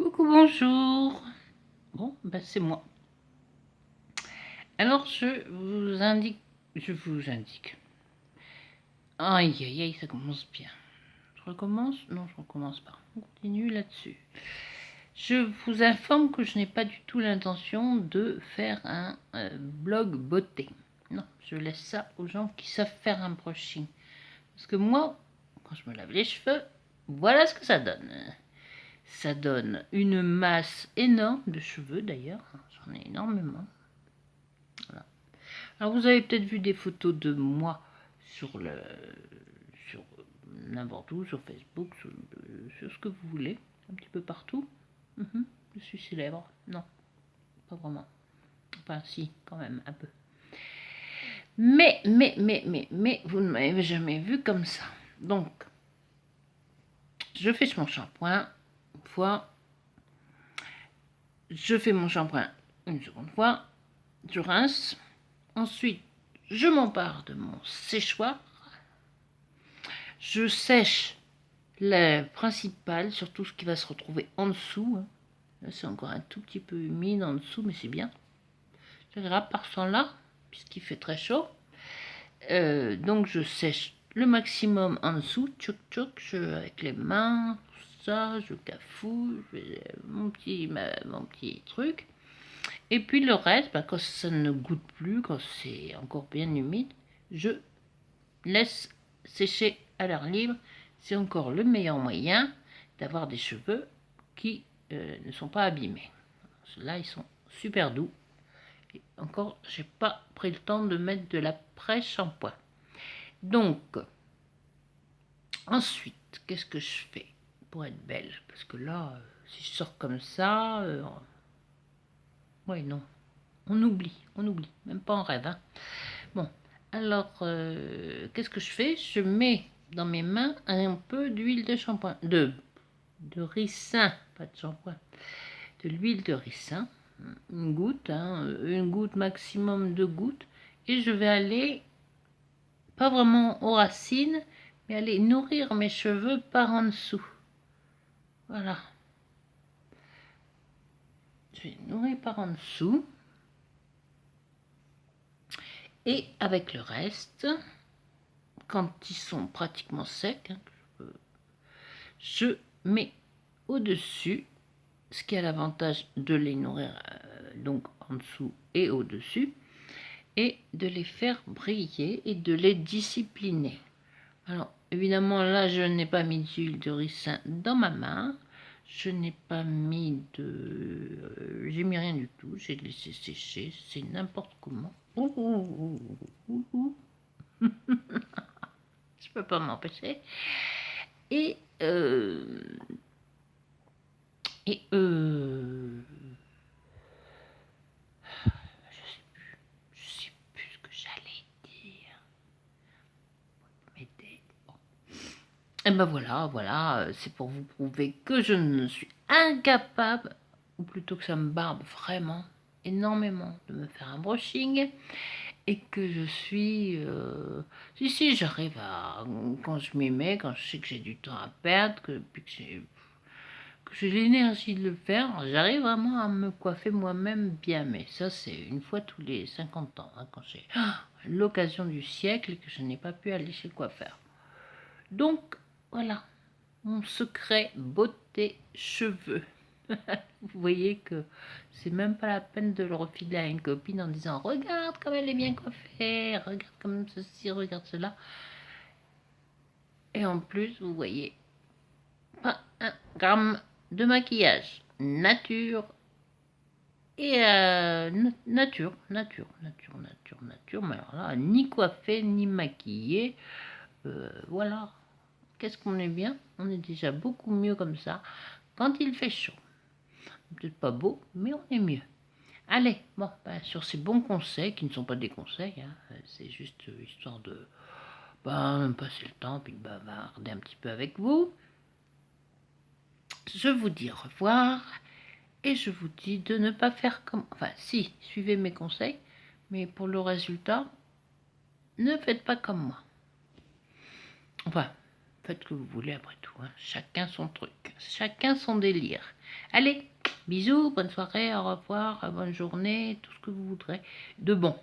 Coucou, bonjour. Bon, ben c'est moi. Alors, je vous indique. Aïe, aïe, aïe, ça commence bien. Je recommence? Non, je recommence pas. On continue là-dessus. Je vous informe que je n'ai pas du tout l'intention de faire un blog beauté. Non, je laisse ça aux gens qui savent faire un brushing. Parce que moi, quand je me lave les cheveux, voilà ce que ça donne. Ça donne une masse énorme de cheveux d'ailleurs. J'en ai énormément. Voilà. Alors vous avez peut-être vu des photos de moi sur n'importe où, sur Facebook, sur ce que vous voulez, un petit peu partout. Je suis célèbre. Non, pas vraiment. Enfin si, quand même, un peu. Mais, vous ne m'avez jamais vu comme ça. Donc, je fais mon shampoing une fois. Je fais mon shampoing une seconde fois. Je rince. Ensuite, je m'empare de mon séchoir. Je sèche le principal, surtout ce qui va se retrouver en dessous. Là, c'est encore un tout petit peu humide en dessous, mais c'est bien. C'est grave par ce temps-là, puisqu'il fait très chaud. Donc, je sèche le maximum en dessous, tchouk tchouk, avec les mains, tout ça, je cafouille, je fais mon petit truc. Et puis le reste, quand ça ne goûte plus, quand c'est encore bien humide, je laisse sécher à l'air libre. C'est encore le meilleur moyen d'avoir des cheveux qui ne sont pas abîmés. Ceux-là, ils sont super doux. Et encore, j'ai pas pris le temps de mettre de la pré-shampoing. Donc, ensuite, qu'est-ce que je fais pour être belle? Parce que là, si je sors comme ça, ouais, non, on oublie, même pas en rêve. Hein. Bon, alors, qu'est-ce que je fais? Je mets dans mes mains un peu d'huile de shampoing, de ricin, pas de shampoing, de l'huile de ricin, une goutte, une goutte maximum, 2 gouttes, et je vais aller, pas vraiment aux racines, mais aller nourrir mes cheveux par en dessous. Voilà. Je vais nourrir par en dessous. Et avec le reste, quand ils sont pratiquement secs, je mets au-dessus, ce qui a l'avantage de les nourrir donc en dessous et au-dessus, et de les faire briller et de les discipliner. Alors évidemment là je n'ai pas mis d'huile de ricin dans ma main, je n'ai pas mis de... j'ai mis rien du tout, j'ai laissé sécher, c'est n'importe comment. Je peux pas m'empêcher. Et je sais plus ce que j'allais dire. Et ben voilà, c'est pour vous prouver que je ne suis incapable, ou plutôt que ça me barbe vraiment énormément de me faire un brushing, et que je suis... si, j'arrive à... Quand je m'y mets, quand je sais que j'ai du temps à perdre, que j'ai l'énergie de le faire, j'arrive vraiment à me coiffer moi-même bien. Mais ça, c'est une fois tous les 50 ans, quand j'ai l'occasion du siècle et que je n'ai pas pu aller chez le coiffeur. Donc, voilà, mon secret beauté cheveux. Vous voyez que c'est même pas la peine de le refiler à une copine en disant « Regarde comme elle est bien coiffée, regarde comme ceci, regarde cela. » Et en plus, vous voyez, pas un gramme de maquillage. Nature et nature. Mais alors là, ni coiffé, ni maquillé. Voilà. Qu'est-ce qu'on est bien? On est déjà beaucoup mieux comme ça quand il fait chaud. Peut-être pas beau, mais on est mieux. Allez, bon, sur ces bons conseils, qui ne sont pas des conseils, c'est juste histoire de passer le temps, puis de bavarder un petit peu avec vous. Je vous dis au revoir, et je vous dis de ne pas faire comme... Enfin, si, suivez mes conseils, mais pour le résultat, ne faites pas comme moi. Enfin, faites ce que vous voulez après tout, chacun son truc, chacun son délire. Allez, bisous, bonne soirée, au revoir, bonne journée, tout ce que vous voudrez de bon.